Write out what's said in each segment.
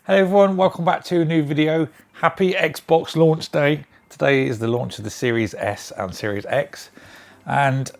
Hello everyone, welcome back to a new video. Happy Xbox launch day. Today is the launch of the Series S and Series X, and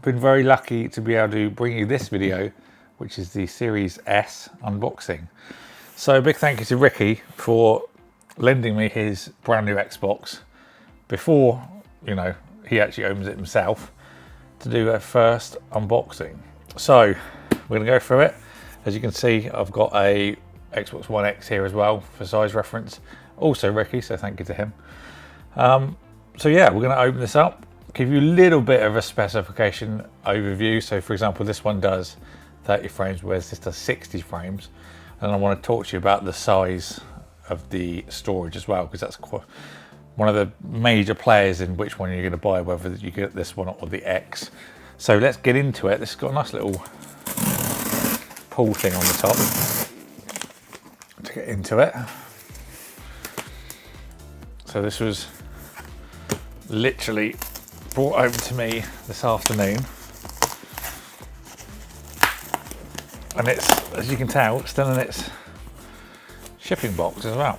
been very lucky to be able to bring you this video, which is the Series S unboxing. So a big thank you to Ricky for lending me his brand new Xbox before, he actually owns it himself, to do a first unboxing. So we're gonna go through it. As you can see, I've got a Xbox One X here as well for size reference. Also Ricky, so thank you to him. So yeah, we're going to open this up, give you a little bit of a specification overview. So for example, this one does 30 frames, whereas this does 60 frames. And I want to talk to you about the size of the storage as well, because that's one of the major players in which one you're going to buy, whether you get this one or the X. So let's get into it. This has got a nice little pull thing on the top to get into it. So this was literally brought over to me this afternoon, and it's, as you can tell, still in its shipping box as well.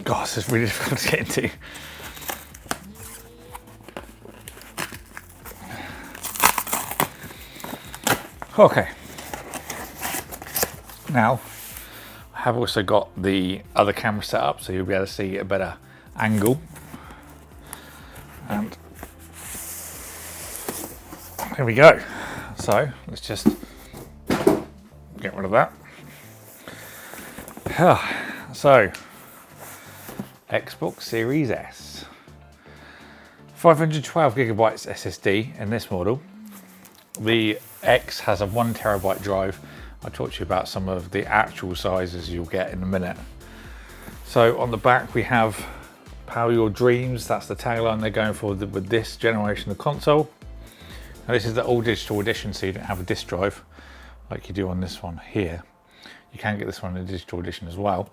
God, this is really difficult to get into. Okay, now I have also got the other camera set up, so you'll be able to see a better angle. And here we go. So let's just get rid of that. So Xbox Series S, 512 gigabytes SSD in this model. The X has a 1 terabyte drive. I'll talk to you about some of the actual sizes you'll get in a minute. So on the back we have Power Your Dreams. That's the tagline they're going for with this generation of console. Now this is the all digital edition, so you don't have a disc drive like you do on this one here. You can get this one in a digital edition as well.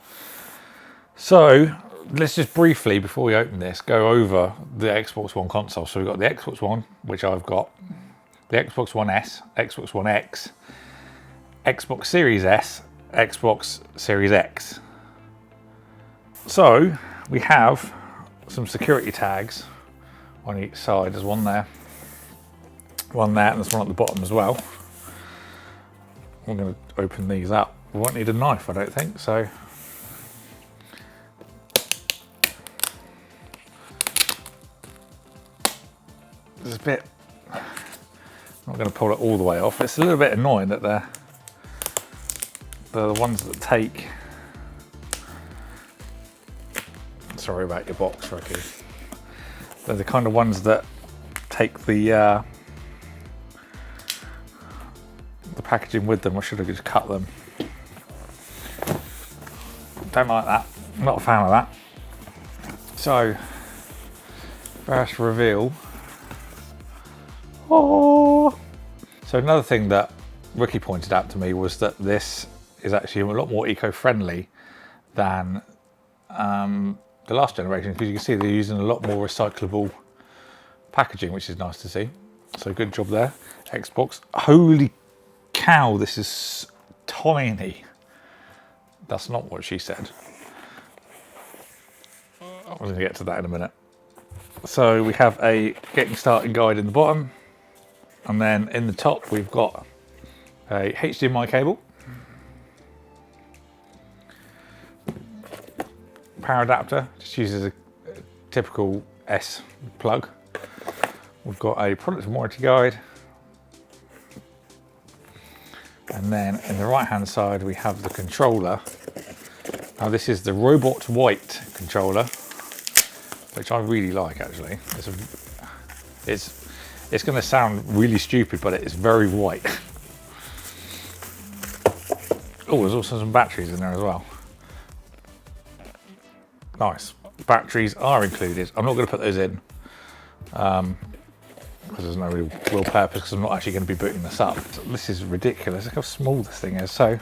So let's just briefly, before we open this, go over the Xbox One console. So we've got the Xbox One, which I've got, the Xbox One S, Xbox One X, Xbox Series S, Xbox Series X. So we have some security tags on each side. There's one there, and there's one at the bottom as well. I'm going to open these up. We won't need a knife, I don't think, so. There's a bit, I'm not going to pull it all the way off. It's a little bit annoying that they're the ones that take, sorry about your box, Ricky. They're the kind of ones that take the packaging with them. I should have just cut them. Don't like that. I'm not a fan of that. So, first reveal. Oh. So another thing that Ricky pointed out to me was that this is actually a lot more eco-friendly than the last generation, because you can see they're using a lot more recyclable packaging, which is nice to see. So good job there, Xbox. Holy cow, this is tiny. That's not what she said. I'm going to get to that in a minute. So we have a getting started guide in the bottom, and then in the top we've got a HDMI cable, power adapter, just uses a typical S plug. We've got a product and warranty guide, and then in the right hand side we have the controller. Now this is the Robot White controller, which I really like actually. It's going to sound really stupid, but it's very white. Oh, there's also some batteries in there as well. Nice. Batteries are included. I'm not going to put those in because there's no real purpose, because I'm not actually going to be booting this up. This is ridiculous. Look how small this thing is. So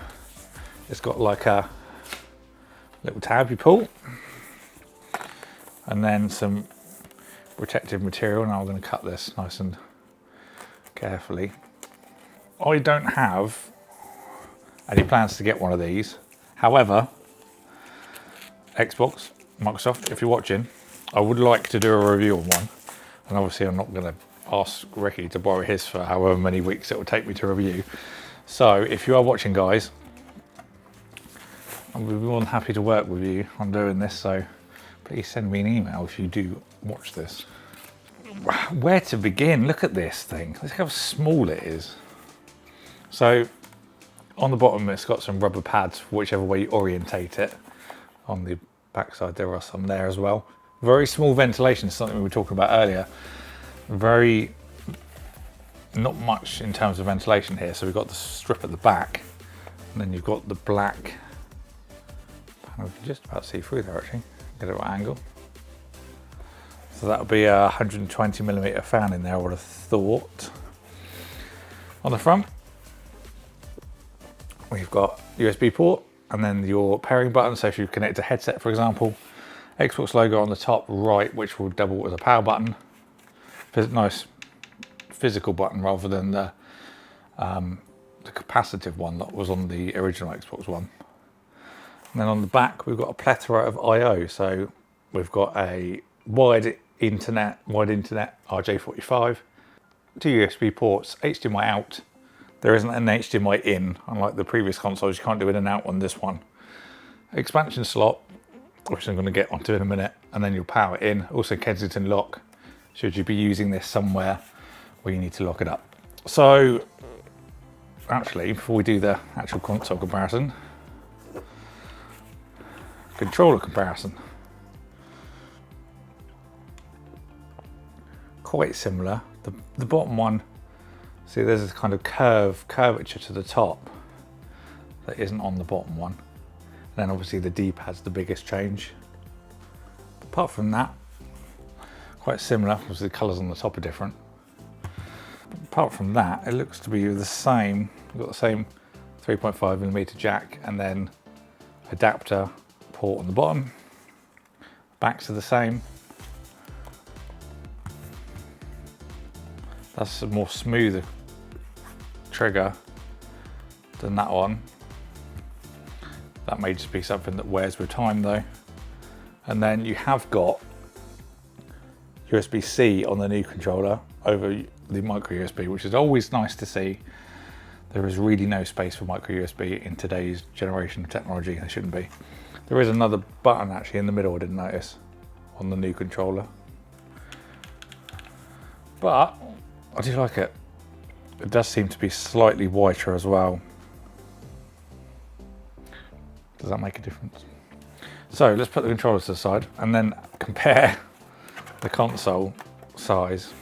it's got like a little tab you pull, and then some protective material. Now I'm going to cut this nice and carefully. I don't have any plans to get one of these. However, Xbox, Microsoft, if you're watching, I would like to do a review on one. And obviously I'm not going to ask Ricky to borrow his for however many weeks it will take me to review. So if you are watching, guys, I would be more than happy to work with you on doing this. So please send me an email if you do watch this. Where to begin? Look at this thing. Look how small it is. So on the bottom, it's got some rubber pads, whichever way you orientate it. On the backside, there are some there as well. Very small ventilation, something we were talking about earlier. Very, not much in terms of ventilation here. So we've got the strip at the back, and then you've got the black panel. You can just about see through there actually. Get it right angle. So that would be a 120mm fan in there, I would have thought. On the front, we've got USB port and then your pairing button. So if you connect a headset, for example, Xbox logo on the top right, which will double as a power button. Nice physical button rather than the capacitive one that was on the original Xbox One. And then on the back, we've got a plethora of I/O. So we've got a wide internet RJ45, 2 USB ports, HDMI out. There isn't an HDMI in, unlike the previous consoles. You can't do in and out on this one. Expansion slot, which I'm going to get onto in a minute, and then you'll power it in. Also Kensington lock, should you be using this somewhere where you need to lock it up. So actually, before we do the actual console comparison, controller comparison. Quite similar. The bottom one, see there's this kind of curvature to the top that isn't on the bottom one. And then obviously the D-pad's the biggest change. Apart from that, quite similar, because the colours on the top are different. But apart from that, it looks to be the same. We've got the same 3.5mm jack and then adapter port on the bottom. Backs are the same. That's a more smoother trigger than that one. That may just be something that wears with time though. And then you have got USB-C on the new controller over the micro USB, which is always nice to see. There is really no space for micro USB in today's generation of technology. There shouldn't be. There is another button actually in the middle, I didn't notice, on the new controller. But I do like it. It does seem to be slightly whiter as well. Does that make a difference? So let's put the controllers to the side and then compare the console size.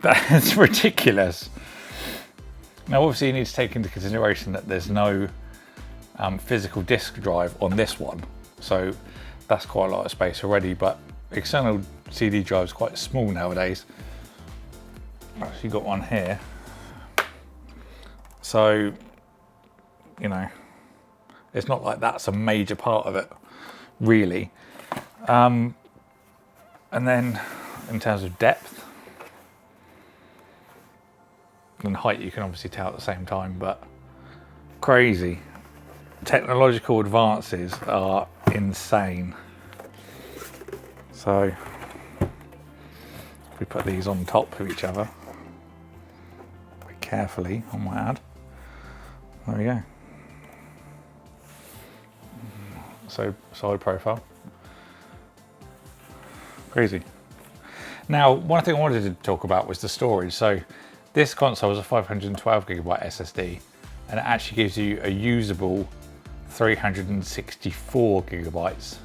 That's ridiculous. Now obviously you need to take into consideration that there's no physical disk drive on this one. So that's quite a lot of space already, but external CD drive is quite small nowadays. Actually got one here. So, you know, it's not like that's a major part of it, really. And then in terms of depth and height, you can obviously tell at the same time, but crazy. Technological advances are insane. So if we put these on top of each other, very carefully, I might add. There we go. So side profile. Crazy. Now, one thing I wanted to talk about was the storage. So this console is a 512GB SSD, and it actually gives you a usable 364GB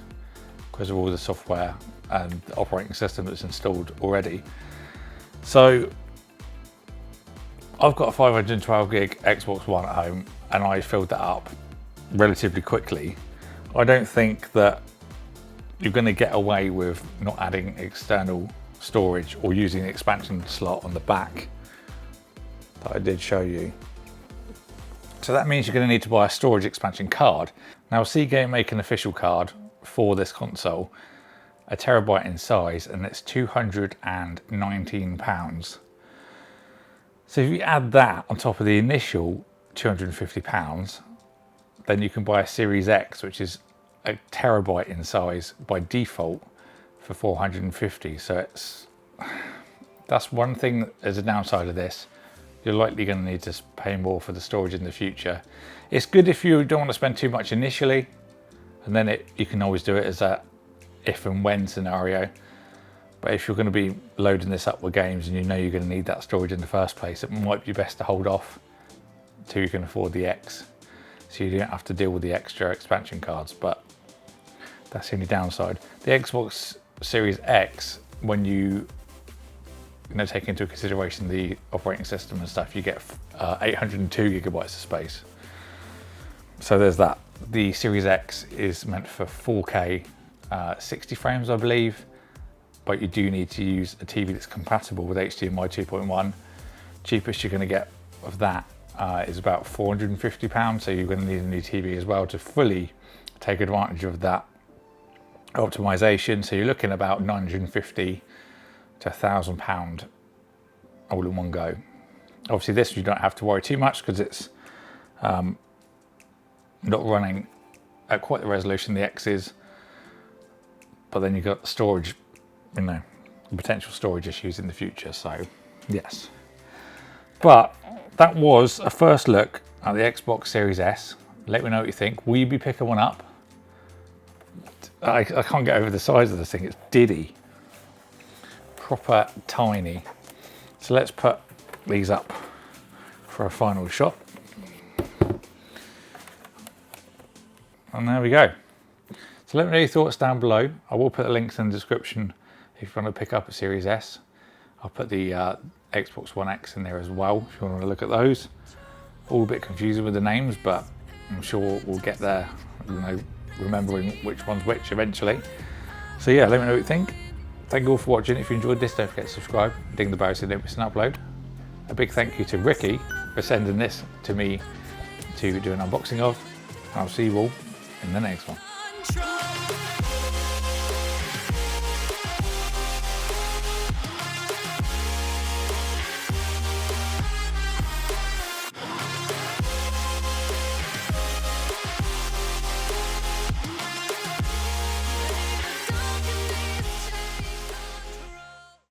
because of all the software and the operating system that's installed already. So I've got a 512GB Xbox One at home and I filled that up relatively quickly. I don't think that you're going to get away with not adding external storage or using the expansion slot on the back that I did show you. So that means you're going to need to buy a storage expansion card. Now Seagate make an official card for this console, a terabyte in size, and it's £219. So if you add that on top of the initial £250, then you can buy a Series X, which is a terabyte in size by default, for 450. So that's one thing as a downside of this. You're likely going to need to pay more for the storage in the future. It's good if you don't want to spend too much initially, and then you can always do it as a if and when scenario. But if you're going to be loading this up with games and you know you're going to need that storage in the first place, it might be best to hold off till you can afford the X, so you don't have to deal with the extra expansion cards. But that's the only downside. The Xbox Series X, when you take into consideration the operating system and stuff, you get 802 gigabytes of space. So there's that. The Series X is meant for 4K, 60 frames, I believe. But you do need to use a TV that's compatible with HDMI 2.1. Cheapest you're going to get of that is about £450, so you're going to need a new TV as well to fully take advantage of that optimization. So you're looking about £950 to £1,000 all in one go. Obviously this you don't have to worry too much because it's not running at quite the resolution the X is, but then you've got storage, potential storage issues in the future. So yes, but that was a first look at the Xbox Series S. Let me know what you think. Will you be picking one up? I can't get over the size of this thing. It's diddy, proper tiny. So let's put these up for a final shot. And there we go. So let me know your thoughts down below. I will put the links in the description if you want to pick up a Series S. I'll put the Xbox One X in there as well if you want to look at those. All a bit confusing with the names, but I'm sure we'll get there, remembering which one's which eventually. So yeah, let me know what you think. Thank you all for watching. If you enjoyed this, don't forget to subscribe, ding the bell so you don't miss an upload. A big thank you to Ricky for sending this to me to do an unboxing of. And I'll see you all in the next one.